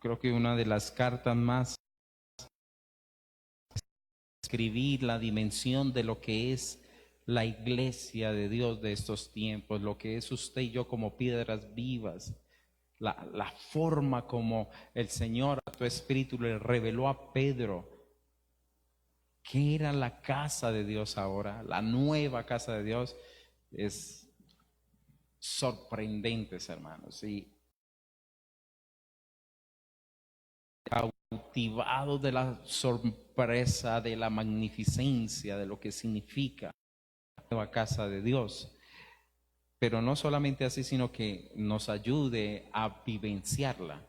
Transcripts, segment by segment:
creo que una de las cartas más, escribir la dimensión de lo que es la iglesia de Dios de estos tiempos, lo que es usted y yo como piedras vivas, la forma como el Señor a tu espíritu le reveló a Pedro que era la casa de Dios ahora, la nueva casa de Dios, es sorprendente, hermanos, y cautivado de la sorpresa, de la magnificencia, de lo que significa la nueva casa de Dios. Pero no solamente así, sino que nos ayude a vivenciarla,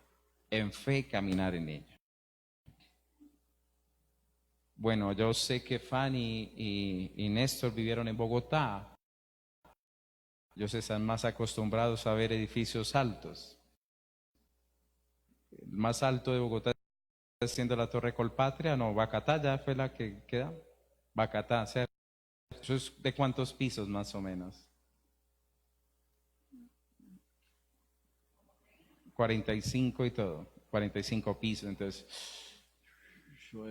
en fe caminar en ella. Bueno, yo sé que Fanny y Néstor vivieron en Bogotá. Ellos están más acostumbrados a ver edificios altos. El más alto de Bogotá está siendo la Torre Colpatria, no, Bacatá ya fue la que queda. Bacatá, ¿cierto? ¿Eso es de cuántos pisos más o menos? 45 y todo, 45 pisos, entonces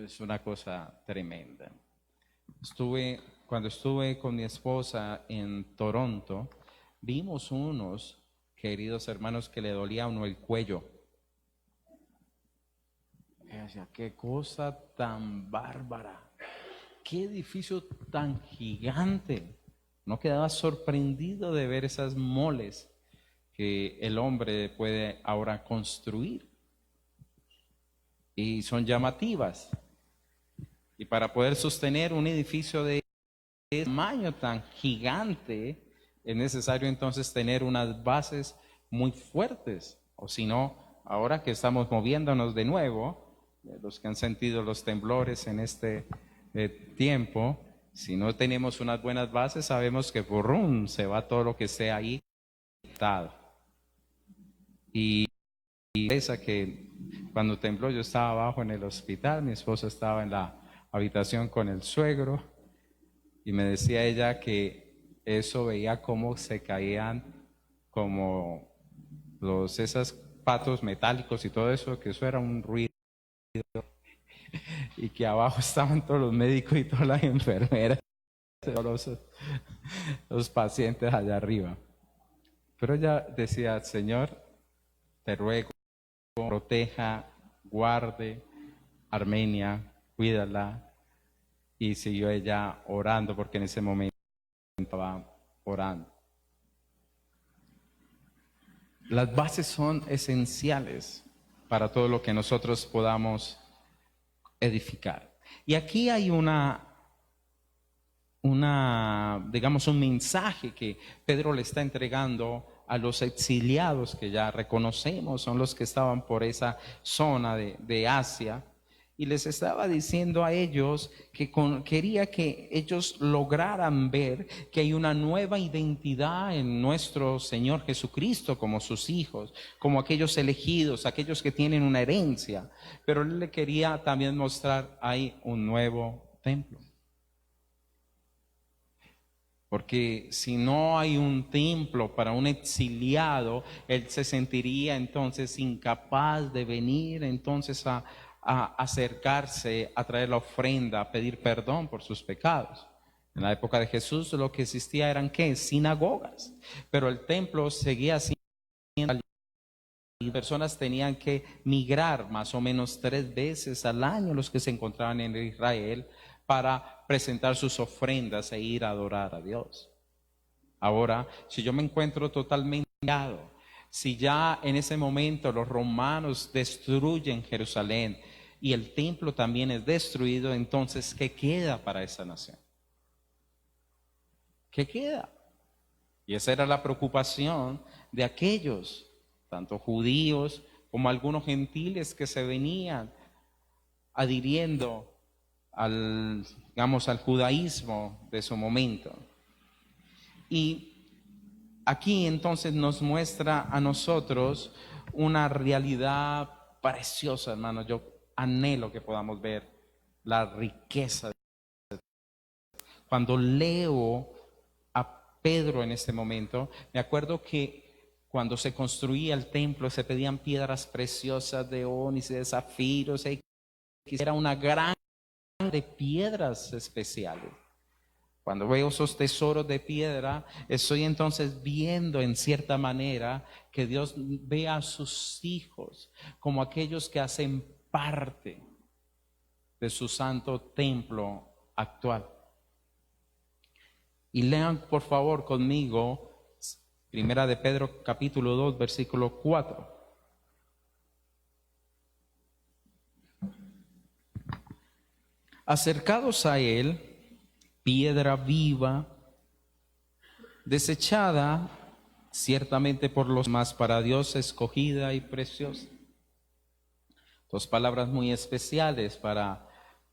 es una cosa tremenda. Cuando estuve con mi esposa en Toronto, vimos unos queridos hermanos que le dolía a uno el cuello. Y decía, qué cosa tan bárbara, qué edificio tan gigante. No quedaba sorprendido de ver esas moles que el hombre puede ahora construir. Y son llamativas. Y para poder sostener un edificio de tamaño tan gigante, es necesario entonces tener unas bases muy fuertes. O si no, ahora que estamos moviéndonos de nuevo, los que han sentido los temblores en este tiempo, si no tenemos unas buenas bases, sabemos que ¡burrum! Se va todo lo que esté ahí conectado. Y esa que cuando tembló yo estaba abajo en el hospital, mi esposa estaba en la habitación con el suegro y me decía ella que eso veía cómo se caían como esos patos metálicos y todo eso, que eso era un ruido y que abajo estaban todos los médicos y todas las enfermeras, todos los pacientes allá arriba. Pero ella decía, Señor, te ruego, proteja, guarde Armenia, cuídala. Y siguió ella orando porque en ese momento estaba orando. Las bases son esenciales para todo lo que nosotros podamos edificar. Y aquí hay digamos, un mensaje que Pedro le está entregando a los exiliados que ya reconocemos, son los que estaban por esa zona de Asia, y les estaba diciendo a ellos que quería que ellos lograran ver que hay una nueva identidad en nuestro Señor Jesucristo como sus hijos, como aquellos elegidos, aquellos que tienen una herencia, pero él le quería también mostrar ahí un nuevo templo. Porque si no hay un templo para un exiliado, él se sentiría entonces incapaz de venir entonces a acercarse, a traer la ofrenda, a pedir perdón por sus pecados. En la época de Jesús lo que existía eran ¿qué? Sinagogas, pero el templo seguía siendo y personas tenían que migrar más o menos 3 veces al año los que se encontraban en Israel para presentar sus ofrendas e ir a adorar a Dios. Ahora, si yo me encuentro totalmente callado, si ya en ese momento los romanos destruyen Jerusalén y el templo también es destruido, entonces, ¿qué queda para esa nación? ¿Qué queda? Y esa era la preocupación de aquellos, tanto judíos como algunos gentiles que se venían adhiriendo digamos, al judaísmo de su momento. Y aquí entonces nos muestra a nosotros una realidad preciosa, hermano. Yo anhelo que podamos ver la riqueza. Cuando leo a Pedro en este momento, me acuerdo que cuando se construía el templo se pedían piedras preciosas de ónice, de zafiros, era una gran de piedras especiales. Cuando veo esos tesoros de piedra, estoy entonces viendo en cierta manera que Dios ve a sus hijos como aquellos que hacen parte de su santo templo actual. Y lean por favor conmigo Primera de Pedro capítulo 2 versículo 4. Acercados a él, piedra viva, desechada ciertamente por los más, para Dios escogida y preciosa. Dos palabras muy especiales para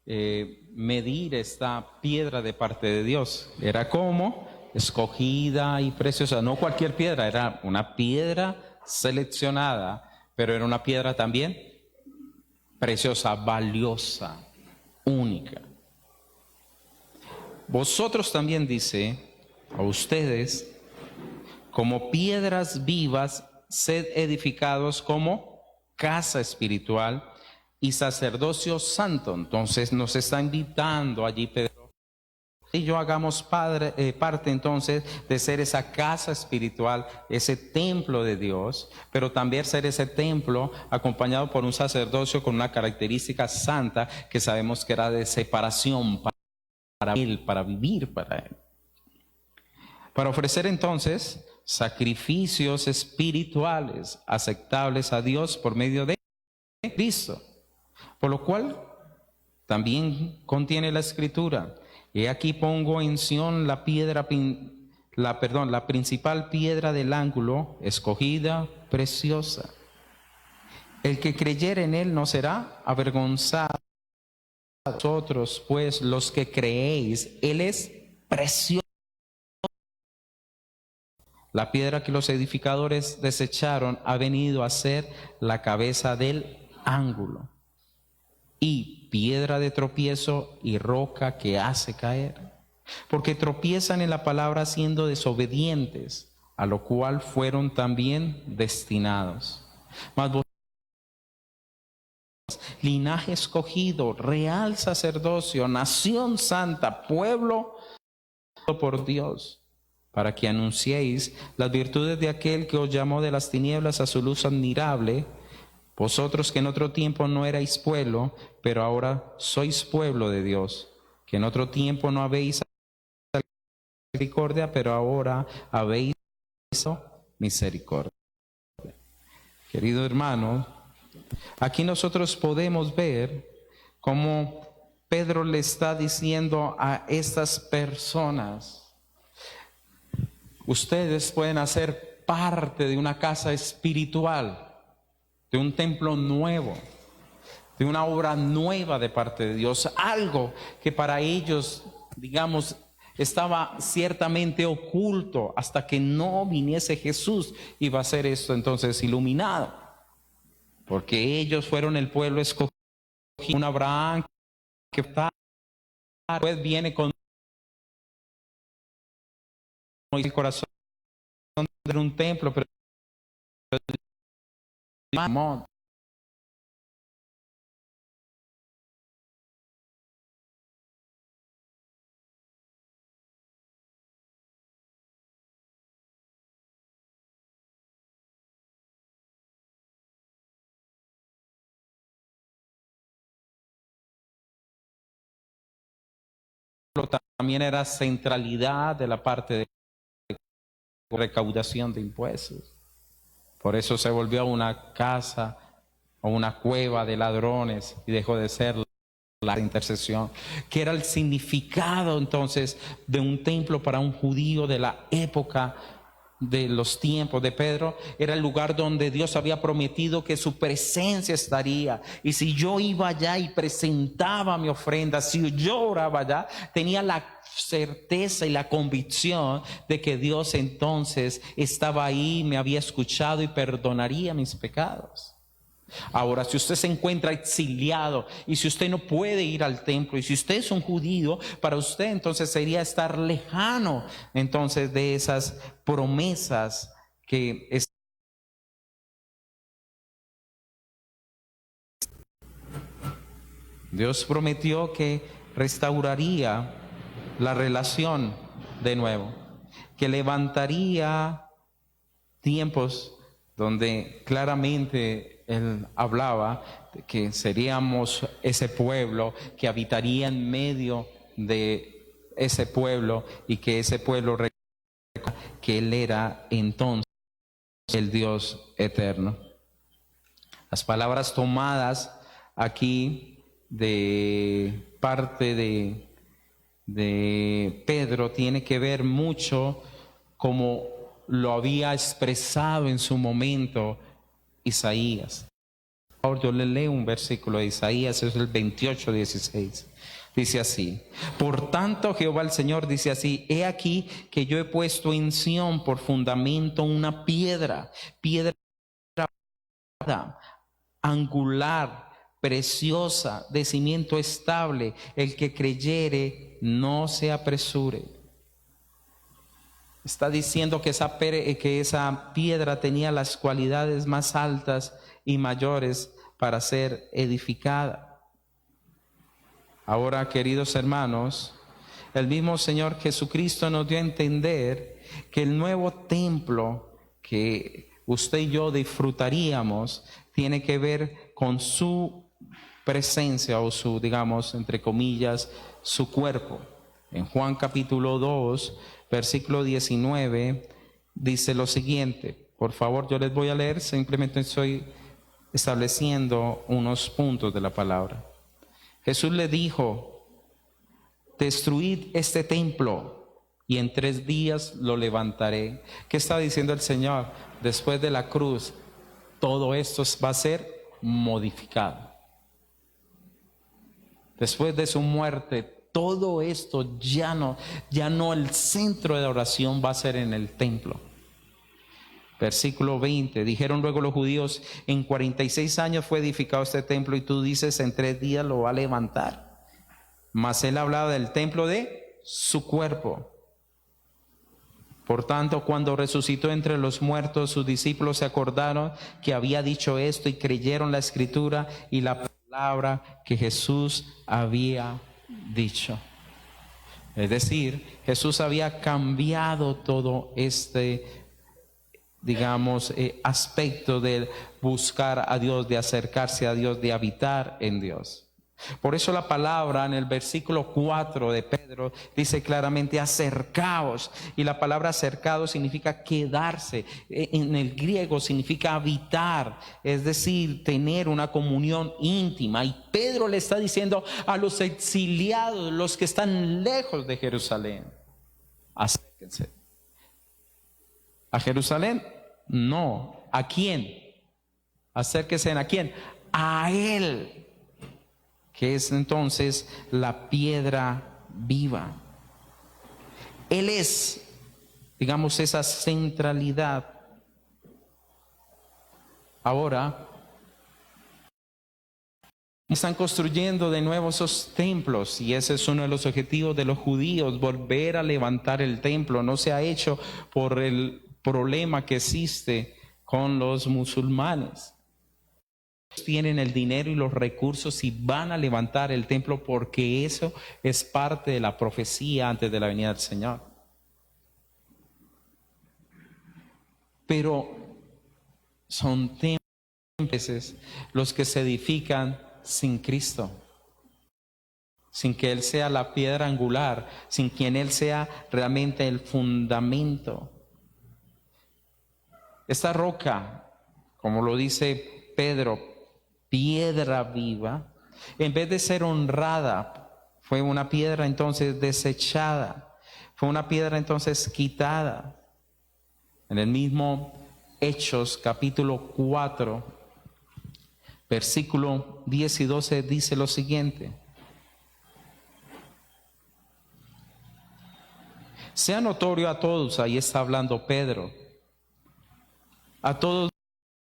medir esta piedra de parte de Dios. Era como escogida y preciosa, no cualquier piedra, era una piedra seleccionada, pero era una piedra también preciosa, valiosa, única. Vosotros también, dice, a ustedes, como piedras vivas, sed edificados como casa espiritual y sacerdocio santo. Entonces nos está invitando allí Pedro y yo hagamos parte entonces de ser esa casa espiritual, ese templo de Dios, pero también ser ese templo acompañado por un sacerdocio con una característica santa que sabemos que era de separación para él, para vivir para él. Para ofrecer entonces sacrificios espirituales aceptables a Dios por medio de Cristo. Por lo cual también contiene la escritura: he aquí pongo en Sión la principal piedra del ángulo, escogida, preciosa. El que creyere en él no será avergonzado. Vosotros pues los que creéis, él es precioso. La piedra que los edificadores desecharon ha venido a ser la cabeza del ángulo, y piedra de tropiezo y roca que hace caer, porque tropiezan en la palabra siendo desobedientes, a lo cual fueron también destinados. Mas vosotros, linaje escogido, real sacerdocio, nación santa, pueblo por Dios, para que anunciéis las virtudes de aquel que os llamó de las tinieblas a su luz admirable. Vosotros que en otro tiempo no erais pueblo, pero ahora sois pueblo de Dios, que en otro tiempo no habéis misericordia, pero ahora habéis misericordia. Querido hermano, aquí nosotros podemos ver cómo Pedro le está diciendo a estas personas: ustedes pueden hacer parte de una casa espiritual, de un templo nuevo, de una obra nueva de parte de Dios, algo que para ellos, digamos, estaba ciertamente oculto hasta que no viniese Jesús. Iba a ser esto entonces iluminado, porque ellos fueron el pueblo escogido, un Abraham que después viene con el corazón de un templo, pero también era centralidad de la parte de recaudación de impuestos. Por eso se volvió una casa o una cueva de ladrones y dejó de ser la intercesión, que era el significado entonces de un templo para un judío de la época de los tiempos de Pedro. Era el lugar donde Dios había prometido que su presencia estaría, y si yo iba allá y presentaba mi ofrenda, si yo oraba allá, tenía la certeza y la convicción de que Dios entonces estaba ahí, me había escuchado y perdonaría mis pecados. Ahora, si usted se encuentra exiliado y si usted no puede ir al templo, y si usted es un judío, para usted entonces sería estar lejano entonces de esas promesas que Dios prometió que restauraría la relación de nuevo, que levantaría tiempos donde claramente Él hablaba de que seríamos ese pueblo que habitaría en medio de ese pueblo y que ese pueblo que Él era entonces el Dios eterno. Las palabras tomadas aquí de parte de Pedro tiene que ver mucho como lo había expresado en su momento Isaías. Ahora yo le leo un versículo de Isaías, es el 28:16. Dice así: por tanto Jehová el Señor dice así: he aquí que yo he puesto en Sión por fundamento una piedra angular, preciosa, de cimiento estable. El que creyere no se apresure. Está diciendo que esa piedra tenía las cualidades más altas y mayores para ser edificada. Ahora, queridos hermanos, el mismo Señor Jesucristo nos dio a entender que el nuevo templo que usted y yo disfrutaríamos tiene que ver con su presencia o su, digamos, entre comillas, su cuerpo. En Juan capítulo 2, versículo 19, dice lo siguiente. Por favor, yo les voy a leer, simplemente estoy estableciendo unos puntos de la palabra. Jesús le dijo: destruid este templo y en 3 días lo levantaré. ¿Qué está diciendo el Señor? Después de la cruz, todo esto va a ser modificado. Después de su muerte, todo esto ya no el centro de oración va a ser en el templo. Versículo 20, dijeron luego los judíos: en 46 años fue edificado este templo y tú dices en 3 días lo va a levantar. Mas él hablaba del templo de su cuerpo. Por tanto, cuando resucitó entre los muertos, sus discípulos se acordaron que había dicho esto y creyeron la escritura y la palabra que Jesús había dicho. Es decir, Jesús había cambiado todo este, digamos, aspecto de buscar a Dios, de acercarse a Dios, de habitar en Dios. Por eso la palabra en el versículo 4 de Pedro dice claramente: acercaos. Y la palabra acercado significa quedarse. En el griego significa habitar, es decir, tener una comunión íntima. Y Pedro le está diciendo a los exiliados, los que están lejos de Jerusalén: acérquense. ¿A Jerusalén? No. ¿A quién? Acérquense. ¿A quién? A Él, que es entonces la piedra viva. Él es, digamos, esa centralidad. Ahora están construyendo de nuevo esos templos y ese es uno de los objetivos de los judíos, volver a levantar el templo. No se ha hecho por el problema que existe con los musulmanes. Tienen el dinero y los recursos y van a levantar el templo porque eso es parte de la profecía antes de la venida del Señor. Pero son templos los que se edifican sin Cristo, sin que Él sea la piedra angular, sin quien Él sea realmente el fundamento. Esta roca, como lo dice Pedro, piedra viva, en vez de ser honrada, fue una piedra entonces desechada, fue una piedra entonces quitada. En el mismo Hechos capítulo 4, versículo 10 y 12 dice lo siguiente: sea notorio a todos, ahí está hablando Pedro, a todos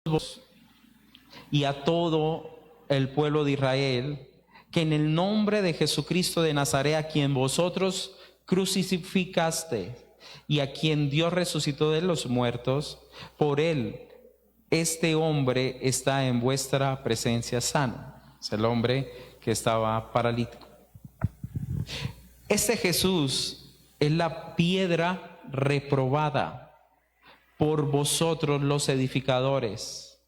vos y a todo el pueblo de Israel, que en el nombre de Jesucristo de Nazaret, a quien vosotros crucificaste y a quien Dios resucitó de los muertos, por él este hombre está en vuestra presencia sano. Es el hombre que estaba paralítico. Este Jesús es la piedra reprobada por vosotros los edificadores,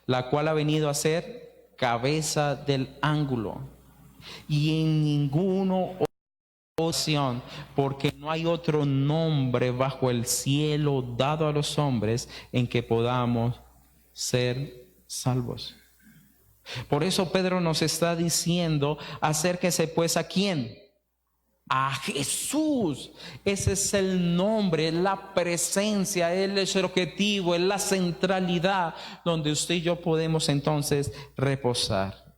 la cual ha venido a ser cabeza del ángulo, y en ninguno ocasión, porque no hay otro nombre bajo el cielo dado a los hombres en que podamos ser salvos. Por eso Pedro nos está diciendo: acérquese pues ¿a quién? A Jesús. Ese es el nombre, es la presencia, Él es el objetivo, es la centralidad donde usted y yo podemos entonces reposar.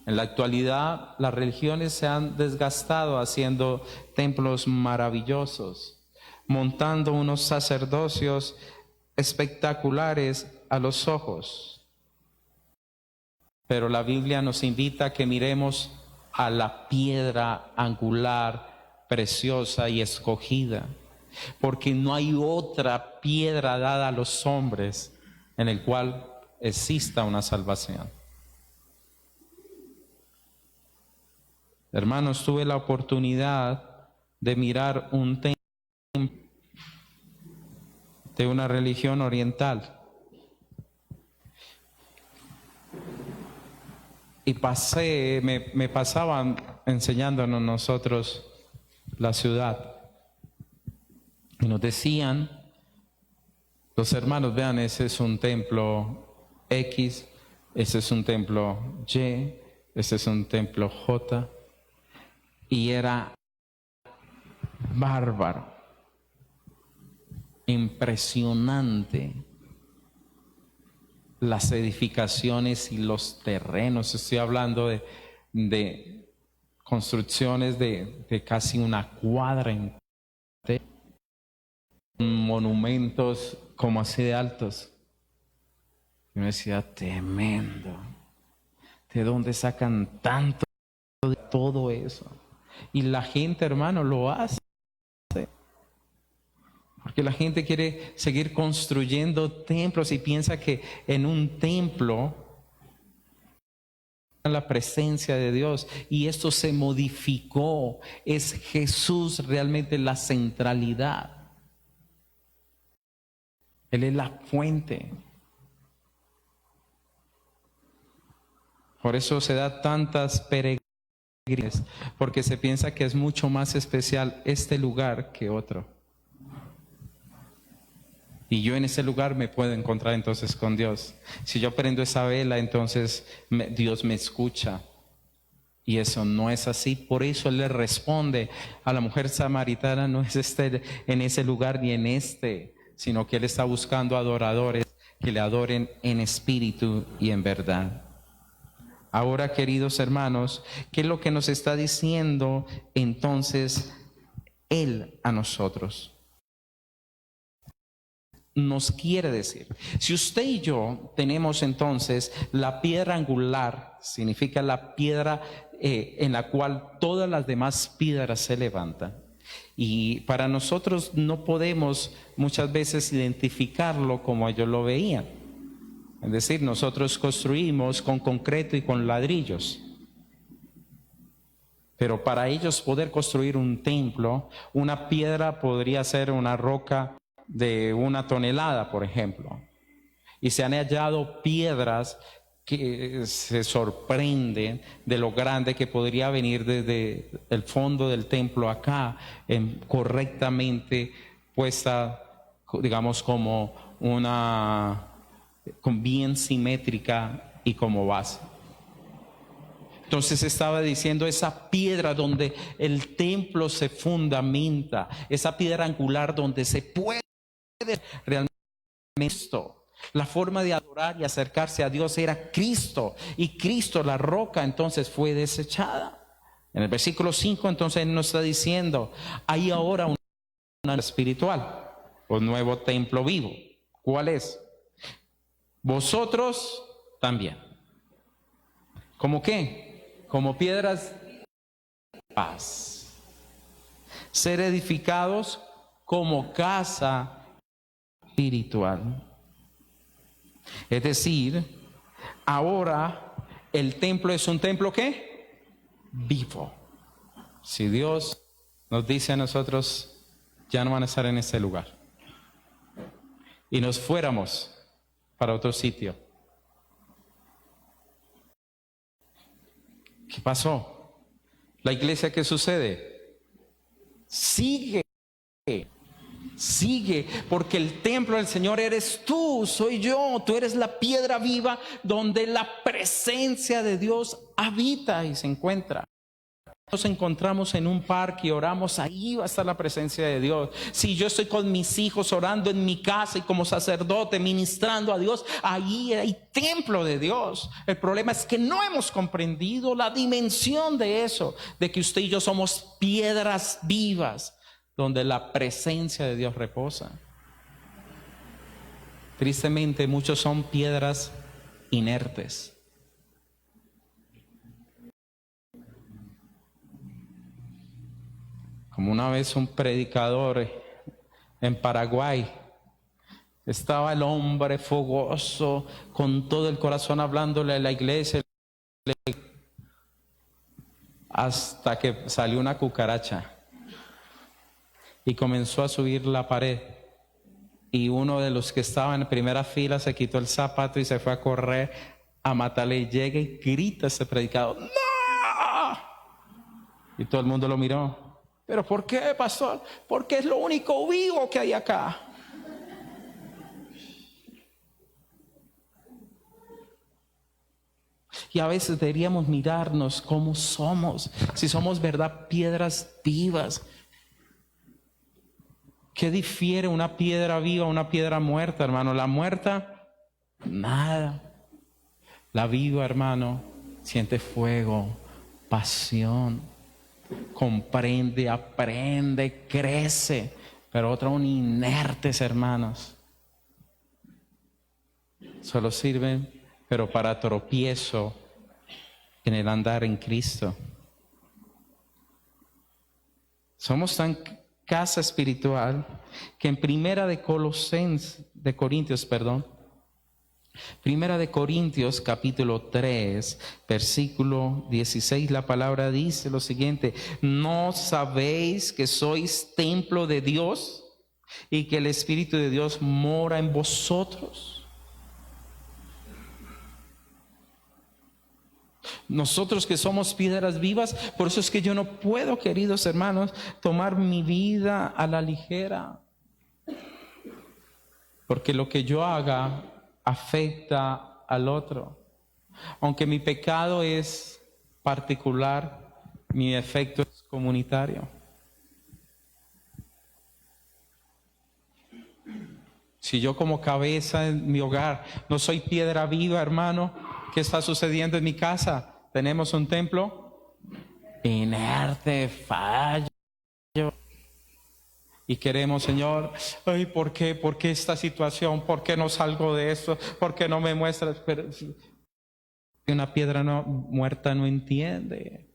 En la actualidad, las religiones se han desgastado haciendo templos maravillosos, montando unos sacerdocios espectaculares a los ojos. Pero la Biblia nos invita a que miremos a la piedra angular, preciosa y escogida, porque no hay otra piedra dada a los hombres en el cual exista una salvación. Hermanos, tuve la oportunidad de mirar un templo de una religión oriental. Y me pasaban enseñándonos nosotros la ciudad. Y nos decían, los hermanos, vean, ese es un templo X, ese es un templo Y, ese es un templo J. Y era bárbaro, impresionante las edificaciones y los terrenos. Estoy hablando de construcciones de casi una cuadra, monumentos como así de altos. Y me decía, tremendo, ¿de dónde sacan tanto de todo eso? Y la gente, hermano, lo hace. Porque la gente quiere seguir construyendo templos y piensa que en un templo la presencia de Dios, y esto se modificó. Es Jesús realmente la centralidad. Él es la fuente. Por eso se da tantas peregrinaciones, porque se piensa que es mucho más especial este lugar que otro. Y yo en ese lugar me puedo encontrar entonces con Dios. Si yo prendo esa vela, entonces Dios me escucha. Y eso no es así. Por eso Él le responde a la mujer samaritana: no es en ese lugar ni en sino que Él está buscando adoradores que le adoren en espíritu y en verdad. Ahora, queridos hermanos, ¿qué es lo que nos está diciendo entonces Él a nosotros? Nos quiere decir, si usted y yo tenemos entonces la piedra angular, significa la piedra en la cual todas las demás piedras se levantan, y para nosotros no podemos muchas veces identificarlo como ellos lo veían. Es decir, nosotros construimos con concreto y con ladrillos, pero para ellos poder construir un templo, una piedra podría ser una roca de 1 tonelada, por ejemplo. Y se han hallado piedras que se sorprenden de lo grande que podría venir desde el fondo del templo acá, correctamente puesta, digamos, como bien simétrica y como base. Entonces estaba diciendo, esa piedra donde el templo se fundamenta, esa piedra angular donde se puede realmente esto. La forma de adorar y acercarse a Dios era Cristo, y Cristo, la roca, entonces fue desechada. En el versículo 5 entonces nos está diciendo, hay ahora una espiritual, un nuevo templo vivo. ¿Cuál es? Vosotros también. ¿Cómo qué? Como piedras de paz, ser edificados como casa espiritual. Es decir, ahora el templo es un templo ¿qué? Vivo. Si Dios nos dice a nosotros, ya no van a estar en este lugar, y nos fuéramos para otro sitio, ¿qué pasó? La iglesia, ¿qué sucede? Sigue, porque el templo del Señor eres tú, soy yo, tú eres la piedra viva donde la presencia de Dios habita y se encuentra. Nos encontramos en un parque y oramos, ahí va a estar la presencia de Dios. Si yo estoy con mis hijos orando en mi casa y como sacerdote ministrando a Dios, ahí hay templo de Dios. El problema es que no hemos comprendido la dimensión de eso, de que usted y yo somos piedras vivas donde la presencia de Dios reposa. Tristemente, muchos son piedras inertes. Como una vez un predicador en Paraguay, estaba el hombre fogoso, con todo el corazón hablándole a la iglesia, hasta que salió una cucaracha y comenzó a subir la pared. Y uno de los que estaba en primera fila se quitó el zapato y se fue a correr a matarle. Y llega y grita ese predicador, ¡no! Y todo el mundo lo miró. ¿Pero por qué, pastor? Porque es lo único vivo que hay acá. Y a veces deberíamos mirarnos cómo somos, si somos verdad piedras vivas. ¿Qué difiere una piedra viva a una piedra muerta, hermano? La muerta, nada. La viva, hermano, siente fuego, pasión, comprende, aprende, crece. Pero otros son inertes, hermanos. Solo sirven, pero para tropiezo en el andar en Cristo. Somos tan casa espiritual que en Primera de Corintios capítulo 3 versículo 16, la palabra dice lo siguiente: ¿no sabéis que sois templo de Dios y que el Espíritu de Dios mora en vosotros? Nosotros que somos piedras vivas, por eso es que yo no puedo, queridos hermanos, tomar mi vida a la ligera. Porque lo que yo haga afecta al otro. Aunque mi pecado es particular, mi efecto es comunitario. Si yo como cabeza en mi hogar no soy piedra viva, hermano, ¿qué está sucediendo en mi casa? Tenemos un templo inerte, fallo. Y queremos, Señor, ay, ¿por qué? ¿Por qué esta situación? ¿Por qué no salgo de esto? ¿Por qué no me muestras? Pero una piedra muerta no entiende.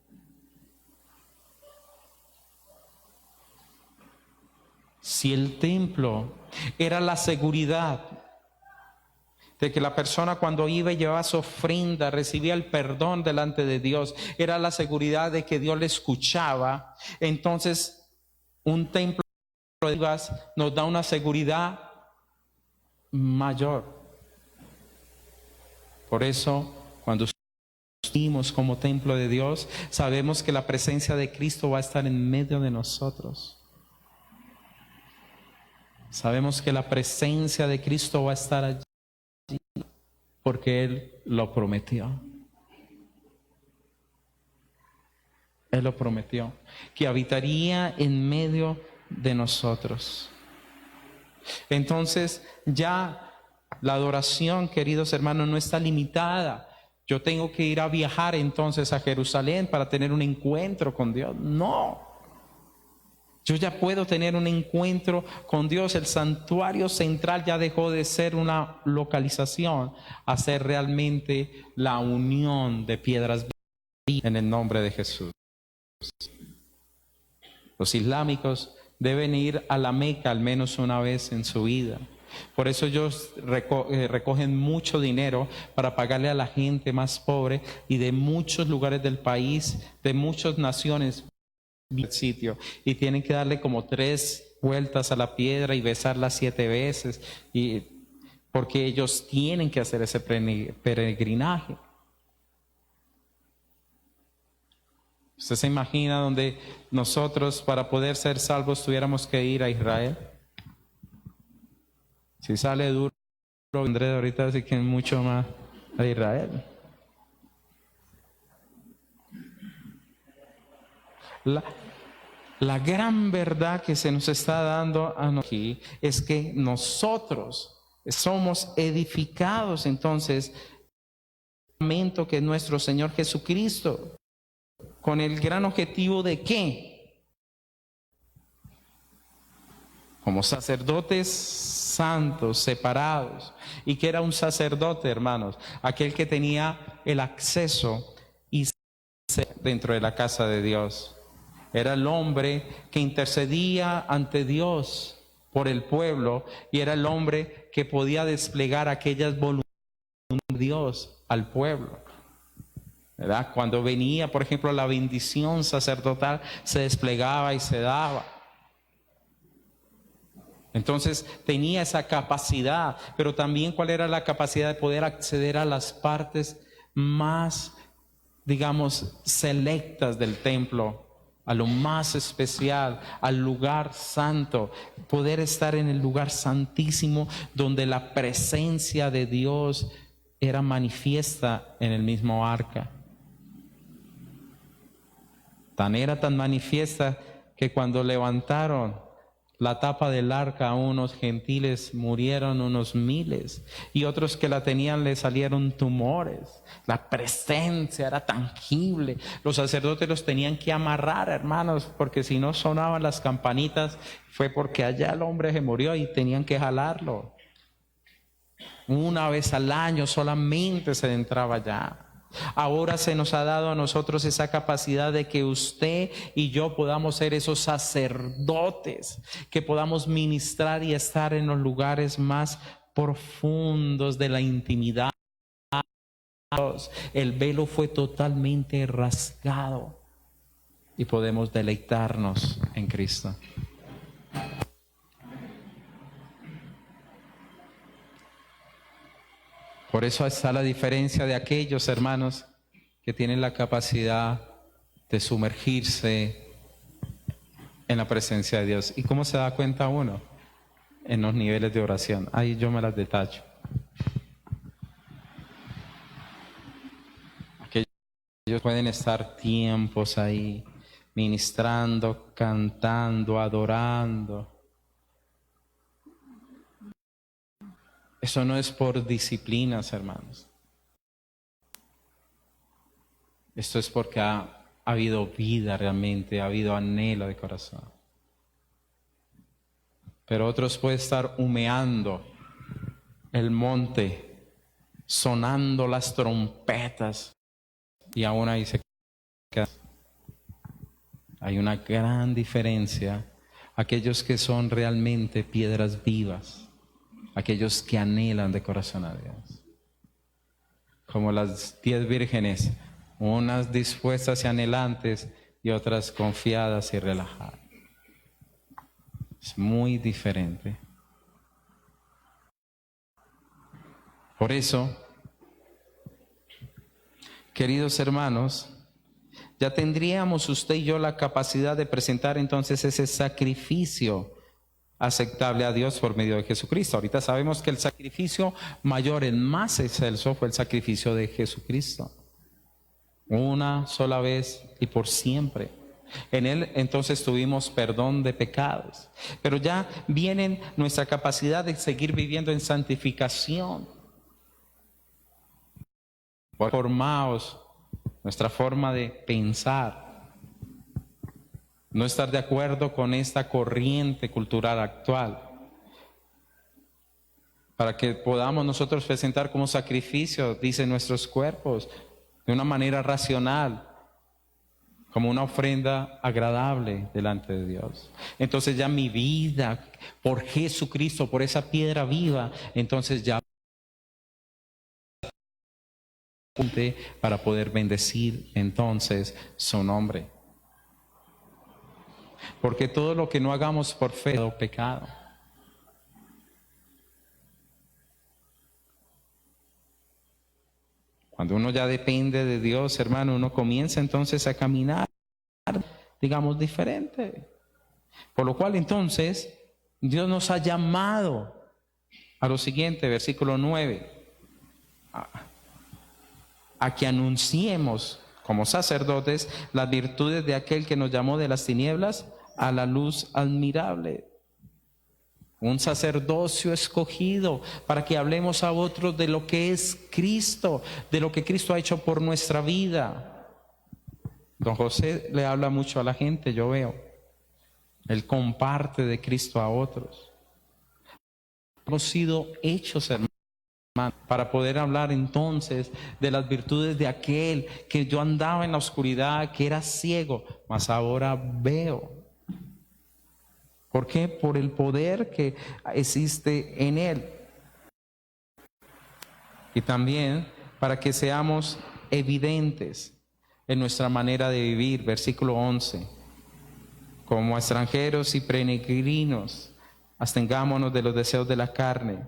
Si el templo era la seguridad de que la persona cuando iba y llevaba su ofrenda recibía el perdón delante de Dios, era la seguridad de que Dios le escuchaba, entonces un templo de Dios nos da una seguridad mayor. Por eso, cuando estamos como templo de Dios, sabemos que la presencia de Cristo va a estar en medio de nosotros. Sabemos que la presencia de Cristo va a estar allí porque Él lo prometió. Él lo prometió, que habitaría en medio de nosotros. Entonces ya la adoración, queridos hermanos, no está limitada. Yo tengo que ir a viajar entonces a Jerusalén para tener un encuentro con Dios. No. Yo ya puedo tener un encuentro con Dios. El santuario central ya dejó de ser una localización a ser realmente la unión de piedras vivas en el nombre de Jesús. Los islámicos deben ir a la Meca al menos una vez en su vida. Por eso ellos recogen mucho dinero para pagarle a la gente más pobre y de muchos lugares del país, de muchas naciones, sitio, y tienen que darle como 3 vueltas a la piedra y besarla 7 veces, porque ellos tienen que hacer ese peregrinaje. ¿Usted se imagina donde nosotros para poder ser salvos tuviéramos que ir a Israel? Si sale duro, vendré ahorita, así que mucho más a Israel. La gran verdad que se nos está dando aquí es que nosotros somos edificados entonces que es nuestro Señor Jesucristo, con el gran objetivo de ¿qué? Como sacerdotes santos, separados. ¿Y qué era un sacerdote, hermanos? Aquel que tenía el acceso y dentro de la casa de Dios. Era el hombre que intercedía ante Dios por el pueblo y era el hombre que podía desplegar aquellas voluntades de Dios al pueblo. ¿Verdad? Cuando venía, por ejemplo, la bendición sacerdotal, se desplegaba y se daba. Entonces tenía esa capacidad, pero también ¿cuál era la capacidad de poder acceder a las partes más, digamos, selectas del templo? A lo más especial, al lugar santo, poder estar en el lugar santísimo donde la presencia de Dios era manifiesta en el mismo arca. Era tan manifiesta que cuando levantaron la tapa del arca a unos gentiles murieron unos miles y otros que la tenían le salieron tumores. La presencia era tangible. Los sacerdotes los tenían que amarrar, hermanos, porque si no sonaban las campanitas fue porque allá el hombre se murió y tenían que jalarlo. Una vez al año solamente se entraba allá. Ahora se nos ha dado a nosotros esa capacidad de que usted y yo podamos ser esos sacerdotes, que podamos ministrar y estar en los lugares más profundos de la intimidad. El velo fue totalmente rasgado y podemos deleitarnos en Cristo. Por eso está la diferencia de aquellos hermanos que tienen la capacidad de sumergirse en la presencia de Dios. ¿Y cómo se da cuenta uno? En los niveles de oración. Ahí yo me las detacho. Aquellos pueden estar tiempos ahí ministrando, cantando, adorando. Eso no es por disciplinas, hermanos. Esto es porque ha habido vida realmente, ha habido anhelo de corazón. Pero otros pueden estar humeando el monte, sonando las trompetas y aún ahí se quedan. Hay una gran diferencia. Aquellos que son realmente piedras vivas. Aquellos que anhelan de corazón a Dios. Como las 10 vírgenes, unas dispuestas y anhelantes y otras confiadas y relajadas. Es muy diferente. Por eso, queridos hermanos, ya tendríamos usted y yo la capacidad de presentar entonces ese sacrificio aceptable a Dios por medio de Jesucristo. Ahorita sabemos que el sacrificio mayor, el más excelso, fue el sacrificio de Jesucristo. Una sola vez y por siempre. En Él entonces tuvimos perdón de pecados. Pero ya viene nuestra capacidad de seguir viviendo en santificación. Formaos nuestra forma de pensar. No estar de acuerdo con esta corriente cultural actual. Para que podamos nosotros presentar como sacrificio, dicen nuestros cuerpos, de una manera racional. como una ofrenda agradable delante de Dios. Entonces ya mi vida por Jesucristo, por esa piedra viva, entonces ya para poder bendecir entonces su nombre. Porque todo lo que no hagamos por fe es pecado. Cuando uno ya depende de Dios, hermano, uno comienza entonces a caminar, digamos, diferente. Por lo cual entonces Dios nos ha llamado a lo siguiente, versículo 9, a que anunciemos como sacerdotes las virtudes de aquel que nos llamó de las tinieblas a la luz admirable. Un sacerdocio escogido para que hablemos a otros de lo que es Cristo, de lo que Cristo ha hecho por nuestra vida. Don José le habla mucho a la gente, yo veo. Él comparte de Cristo a otros. Hemos sido hechos, hermanos, para poder hablar entonces de las virtudes de aquel que yo andaba en la oscuridad, que era ciego, mas ahora veo. ¿Por qué? Por el poder que existe en Él. Y también para que seamos evidentes en nuestra manera de vivir. Versículo 11. Como extranjeros y peregrinos, abstengámonos de los deseos de la carne,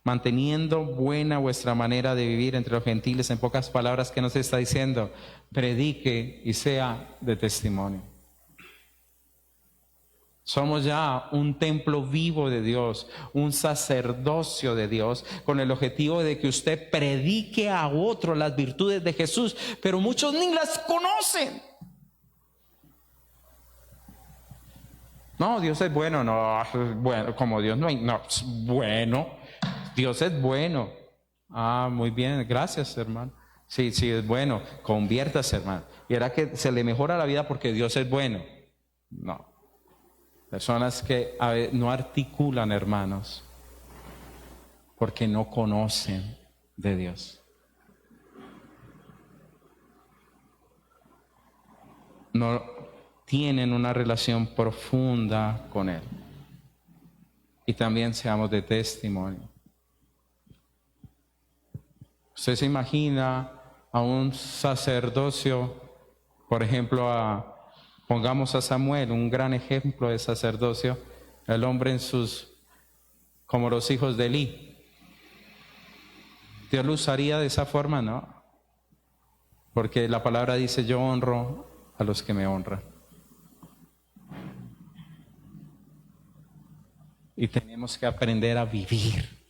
manteniendo buena vuestra manera de vivir entre los gentiles. En pocas palabras, ¿qué nos está diciendo? Predique y sea de testimonio. Somos ya un templo vivo de Dios, un sacerdocio de Dios, con el objetivo de que usted predique a otros las virtudes de Jesús, pero muchos ni las conocen. No, Dios es bueno, no, bueno, como Dios no hay, no, es bueno, Dios es bueno. Ah, muy bien, gracias, hermano. Sí, sí, es bueno, conviértase, hermano. Y era que se le mejora la vida porque Dios es bueno. No. Personas que no articulan, hermanos, porque no conocen de Dios. No tienen una relación profunda con Él. Y también seamos de testimonio. Usted se imagina a un sacerdocio, por ejemplo, pongamos a Samuel, un gran ejemplo de sacerdocio, el hombre como los hijos de Elí. Dios lo usaría de esa forma, ¿no? Porque la palabra dice, yo honro a los que me honran. Y tenemos que aprender a vivir,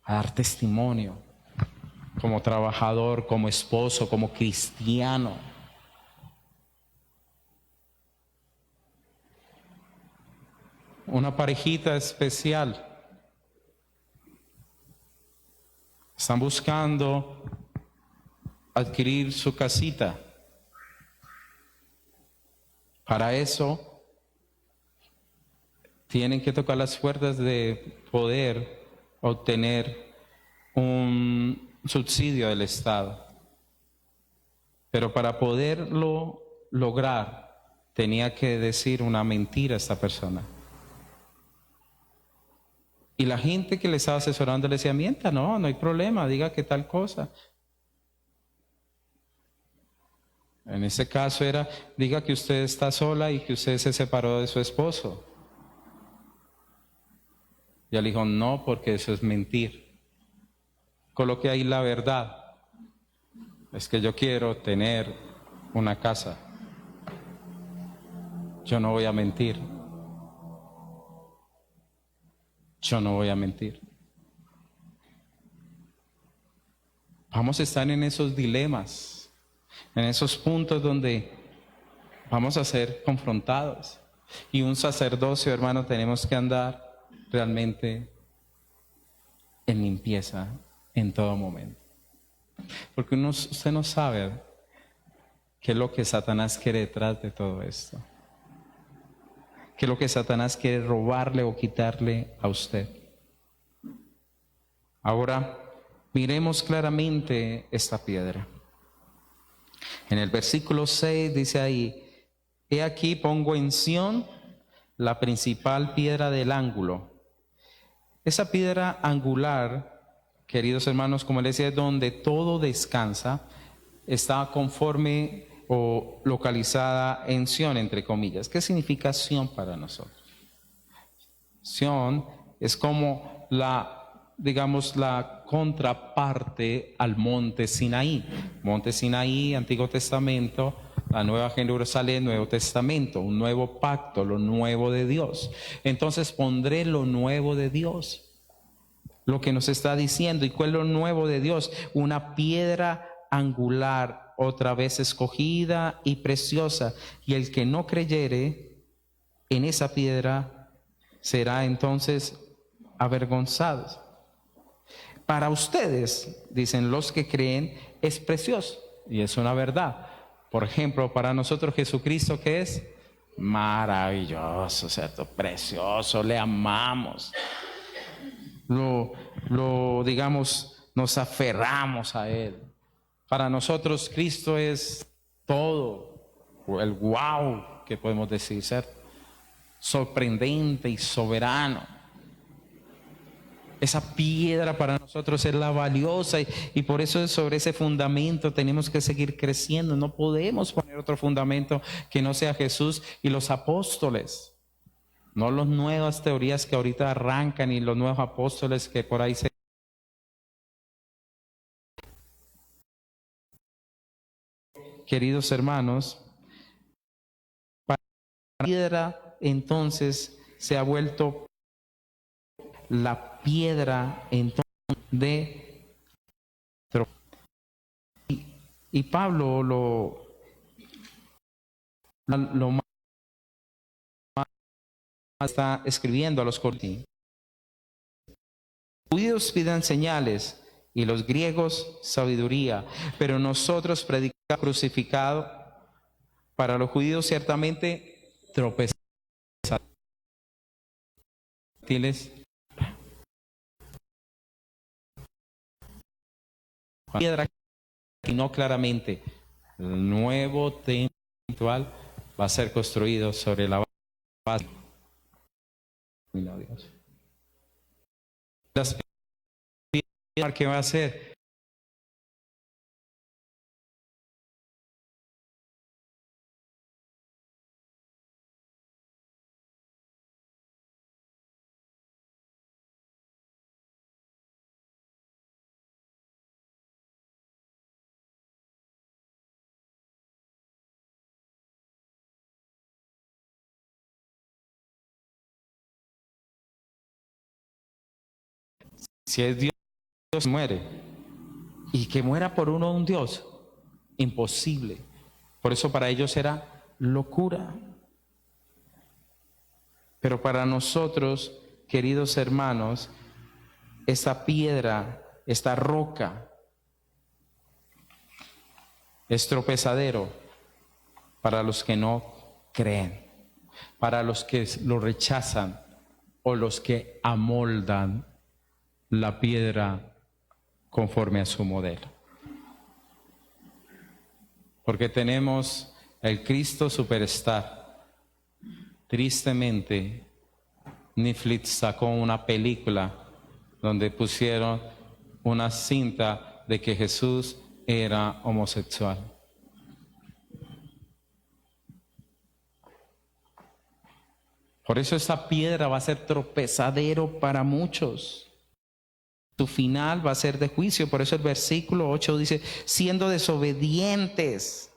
a dar testimonio, como trabajador, como esposo, como cristiano. Una parejita especial. Están buscando adquirir su casita. Para eso tienen que tocar las puertas de poder obtener un subsidio del Estado. Pero para poderlo lograr, tenía que decir una mentira a esta persona. Y la gente que le estaba asesorando le decía, mienta, no hay problema, diga que tal cosa. En ese caso era, diga que usted está sola y que usted se separó de su esposo. Y él dijo, no, porque eso es mentir. Coloque ahí la verdad. Es que yo quiero tener una casa. Yo no voy a mentir. Yo no voy a mentir. Vamos a estar en esos dilemas, en esos puntos donde vamos a ser confrontados. Y un sacerdocio, hermano, tenemos que andar realmente en limpieza en todo momento. Porque usted no sabe qué es lo que Satanás quiere detrás de todo esto. ¿Qué es lo que Satanás quiere robarle o quitarle a usted? Ahora, miremos claramente esta piedra. En el versículo 6 dice ahí: he aquí pongo en Sión la principal piedra del ángulo. Esa piedra angular, queridos hermanos, como les decía, es donde todo descansa, está conforme o localizada en Sión, entre comillas. ¿Qué significa Sión para nosotros? Sión es como digamos, la contraparte al monte Sinaí. Monte Sinaí, Antiguo Testamento; la Nueva Jerusalén, Nuevo Testamento, un nuevo pacto, lo nuevo de Dios. Entonces pondré lo nuevo de Dios, lo que nos está diciendo. ¿Y cuál es lo nuevo de Dios? Una piedra angular, otra vez escogida y preciosa, y el que no creyere en esa piedra será entonces avergonzado. Para ustedes, dicen los que creen, es precioso, y es una verdad. Por ejemplo, para nosotros Jesucristo, ¿qué es? Maravilloso, ¿cierto? Precioso, le amamos. Digamos, nos aferramos a Él. Para nosotros Cristo es todo, el wow que podemos decir, ¿cierto? Sorprendente y soberano. Esa piedra para nosotros es la valiosa, y por eso sobre ese fundamento tenemos que seguir creciendo. No podemos poner otro fundamento que no sea Jesús y los apóstoles. No las nuevas teorías que ahorita arrancan y los nuevos apóstoles que por ahí se... Queridos hermanos, para la piedra entonces se ha vuelto la piedra entonces de... Y Pablo lo más está escribiendo a los corintios: los judíos piden señales y los griegos sabiduría, pero nosotros predicamos crucificado. Para los judíos ciertamente tropezar, piedra, y no claramente. El nuevo templo va a ser construido sobre la base de Dios. Las piedras que va a ser si es Dios, Dios muere. Y que muera por uno un Dios, imposible. Por eso para ellos era locura. Pero para nosotros, queridos hermanos, esta piedra, esta roca, es tropezadero para los que no creen, para los que lo rechazan o los que amoldan la piedra conforme a su modelo. Porque tenemos el Cristo Superstar. Tristemente, Netflix sacó una película donde pusieron una cinta de que Jesús era homosexual. Por eso esa piedra va a ser tropezadero para muchos. Su final va a ser de juicio. Por eso el versículo 8 dice: siendo desobedientes.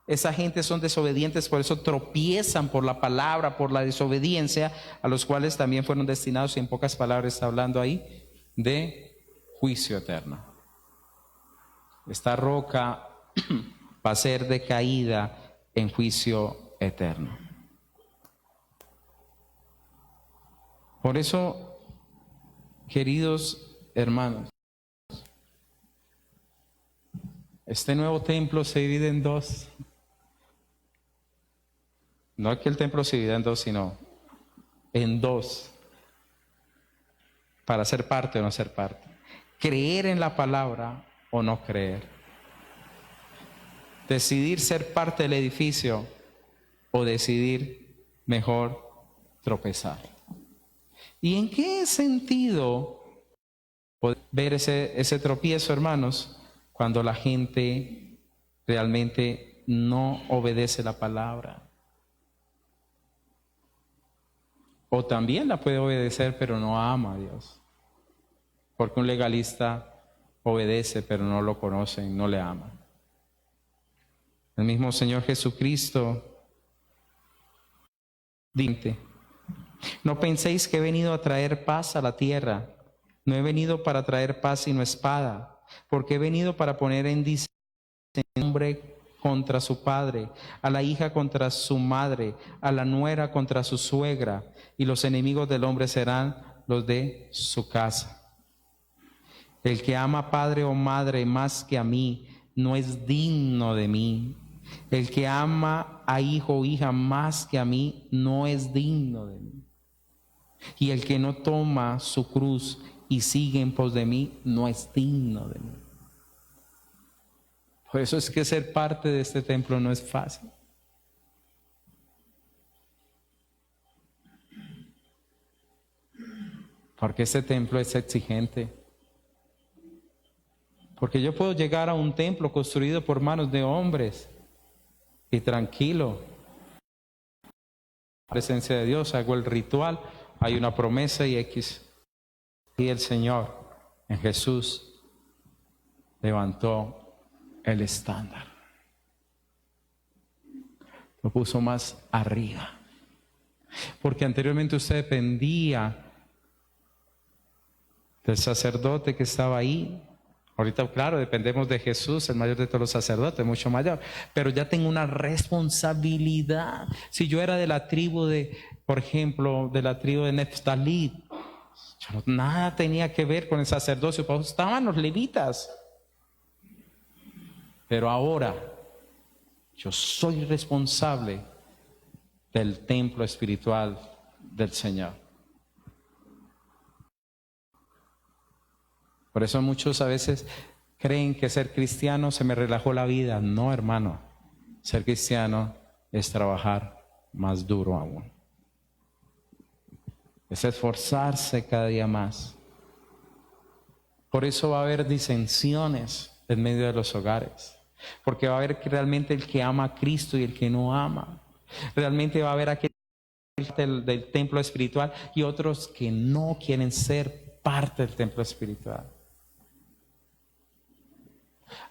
Esa gente son desobedientes, por eso tropiezan por la palabra, por la desobediencia, a los cuales también fueron destinados, y en pocas palabras está hablando ahí, de juicio eterno. Esta roca va a ser decaída en juicio eterno. Por eso, queridos hermanos, este nuevo templo se divide en dos. No es que el templo se divida en dos, sino en dos, para ser parte o no ser parte. Creer en la palabra o no creer. decidir ser parte del edificio o decidir mejor tropezar. ¿Y en qué sentido ver ese tropiezo, hermanos? Cuando la gente realmente no obedece la palabra. O también la puede obedecer, pero no ama a Dios. Porque un legalista obedece, pero no lo conoce y no le ama. El mismo Señor Jesucristo dice: no penséis que he venido a traer paz a la tierra. No he venido para traer paz sino espada, porque he venido para poner en disensión al hombre contra su padre, a la hija contra su madre, a la nuera contra su suegra, y los enemigos del hombre serán los de su casa. El que ama padre o madre más que a mí, no es digno de mí. El que ama a hijo o hija más que a mí, no es digno de mí. Y el que no toma su cruz y sigue en pos de mí, no es digno de mí. Por eso es que ser parte de este templo no es fácil. Porque este templo es exigente. Porque yo puedo llegar a un templo construido por manos de hombres y tranquilo, la presencia de Dios, hago el ritual, hay una promesa y X. Y el Señor en Jesús levantó el estándar. Lo puso más arriba. Porque anteriormente usted dependía del sacerdote que estaba ahí. Ahorita, claro, dependemos de Jesús, el mayor de todos los sacerdotes, mucho mayor. Pero ya tengo una responsabilidad. Si yo era de la tribu por ejemplo, de la tribu de Neftalí, yo nada tenía que ver con el sacerdocio, pues estaban los levitas. Pero ahora, yo soy responsable del templo espiritual del Señor. Por eso muchos a veces creen que ser cristiano se me relajó la vida. No, hermano. Ser cristiano es trabajar más duro aún. Es esforzarse cada día más. Por eso va a haber disensiones en medio de los hogares. Porque va a haber realmente el que ama a Cristo y el que no ama. Realmente va a haber aquel del templo espiritual y otros que no quieren ser parte del templo espiritual.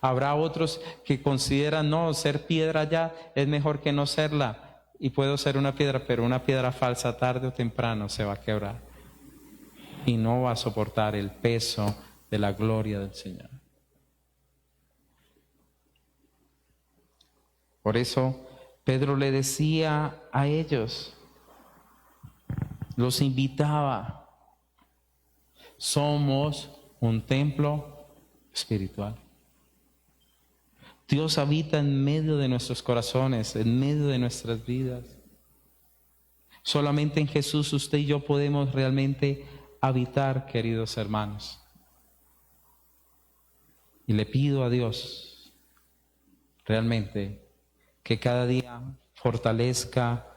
Habrá otros que consideran, no, ser piedra ya es mejor que no serla. Y puedo ser una piedra, pero una piedra falsa tarde o temprano se va a quebrar. Y no va a soportar el peso de la gloria del Señor. Por eso Pedro le decía a ellos, los invitaba, somos un templo espiritual. Dios habita en medio de nuestros corazones, en medio de nuestras vidas. Solamente en Jesús usted y yo podemos realmente habitar, queridos hermanos. Y le pido a Dios realmente que cada día fortalezca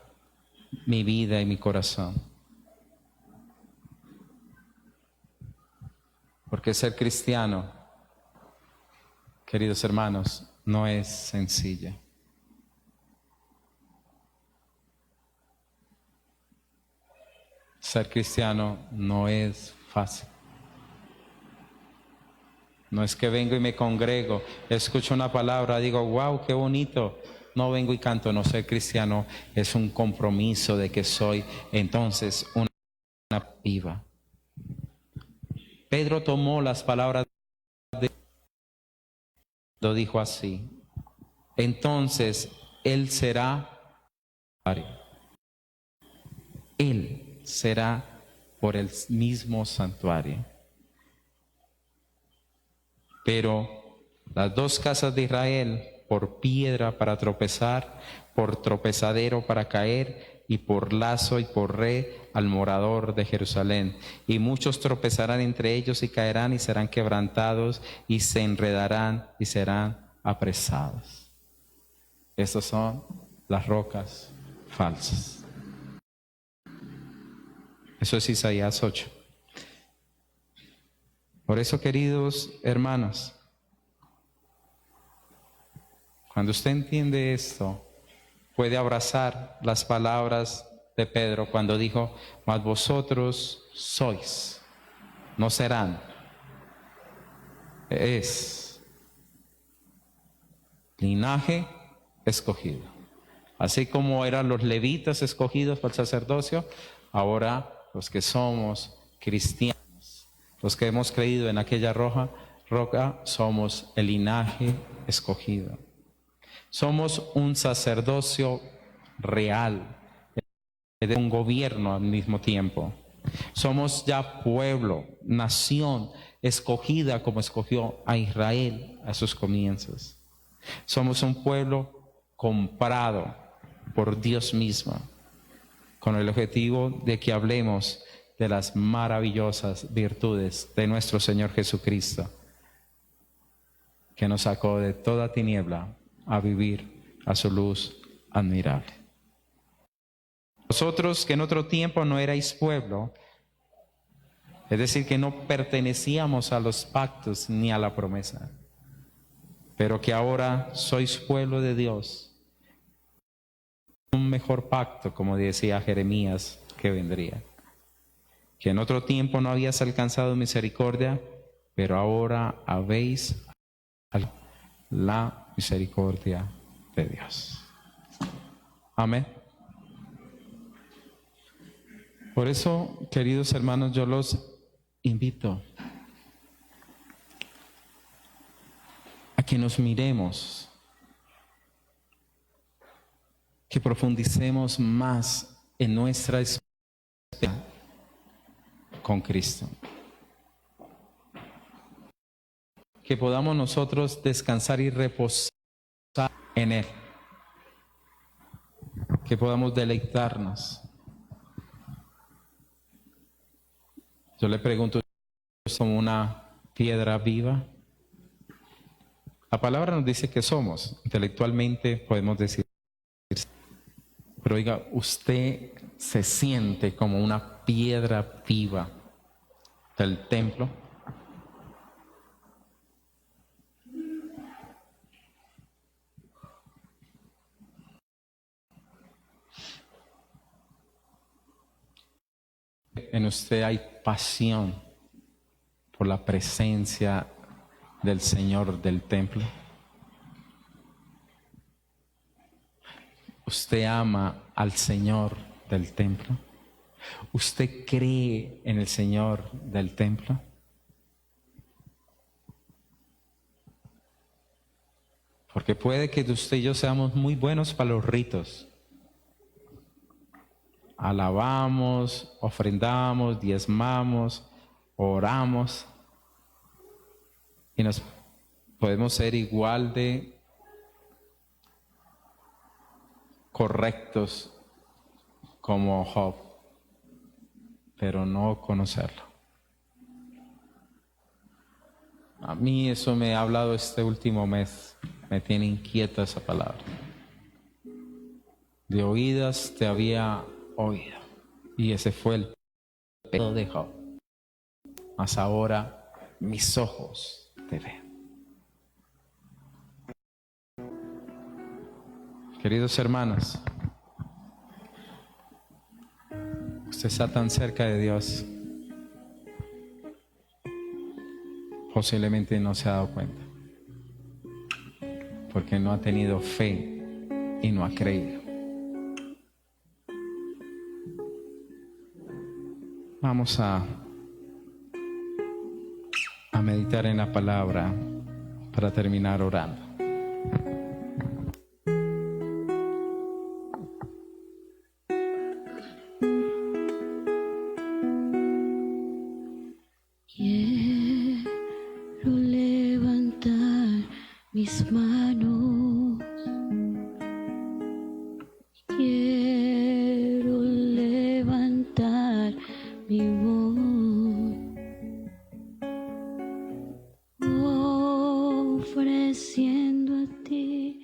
mi vida y mi corazón. Porque ser cristiano, queridos hermanos, no es sencilla. Ser cristiano no es fácil. No es que vengo y me congrego, escucho una palabra, digo, wow, qué bonito. No vengo y canto, no, ser cristiano es un compromiso de que soy entonces una viva. Pedro tomó las palabras lo dijo así. Entonces Él será por el mismo santuario. Pero las dos casas de Israel, por piedra para tropezar, por tropezadero para caer, y por lazo y por red al morador de Jerusalén. Y muchos tropezarán entre ellos y caerán y serán quebrantados y se enredarán y serán apresados. Estas son las rocas falsas. Eso es Isaías 8. Por eso, queridos hermanos, cuando usted entiende esto, puede abrazar las palabras de Pedro cuando dijo: mas vosotros sois, no serán, es linaje escogido. Así como eran los levitas escogidos para el sacerdocio, ahora los que somos cristianos, los que hemos creído en aquella roca, somos el linaje escogido. Somos un sacerdocio real, de un gobierno al mismo tiempo. Somos ya pueblo, nación escogida como escogió a Israel a sus comienzos. Somos un pueblo comprado por Dios mismo, con el objetivo de que hablemos de las maravillosas virtudes de nuestro Señor Jesucristo, que nos sacó de toda tiniebla a vivir a su luz admirable. Vosotros que en otro tiempo no erais pueblo, es decir, que no pertenecíamos a los pactos ni a la promesa, pero que ahora sois pueblo de Dios, un mejor pacto, como decía Jeremías, que vendría. Que en otro tiempo no habías alcanzado misericordia, pero ahora habéis la misericordia de Dios. Amén. Por eso, queridos hermanos, yo los invito a que nos miremos, que profundicemos más en nuestra experiencia con Cristo. Que podamos nosotros descansar y reposar en Él. Que podamos deleitarnos. Yo le pregunto, ¿somos una piedra viva? La palabra nos dice que somos. Intelectualmente podemos decir. Pero oiga, usted se siente como una piedra viva del templo. En usted hay pasión por la presencia del Señor del templo. Usted ama al Señor del templo. ¿Usted cree en el Señor del templo? Porque puede que usted y yo seamos muy buenos para los ritos. Alabamos, ofrendamos, diezmamos, oramos. Y nos podemos ser igual de correctos como Job, pero no conocerlo. A mí eso me ha hablado este último mes, me tiene inquieta esa palabra. De oídas te había oído, y ese fue el pecado de Job. Mas ahora mis ojos te ven. Queridos hermanos, usted está tan cerca de Dios, posiblemente no se ha dado cuenta, porque no ha tenido fe y no ha creído. Vamos a meditar en la palabra para terminar orando. Quiero levantar mis manos, quiero levantar mi voz, ofreciendo a ti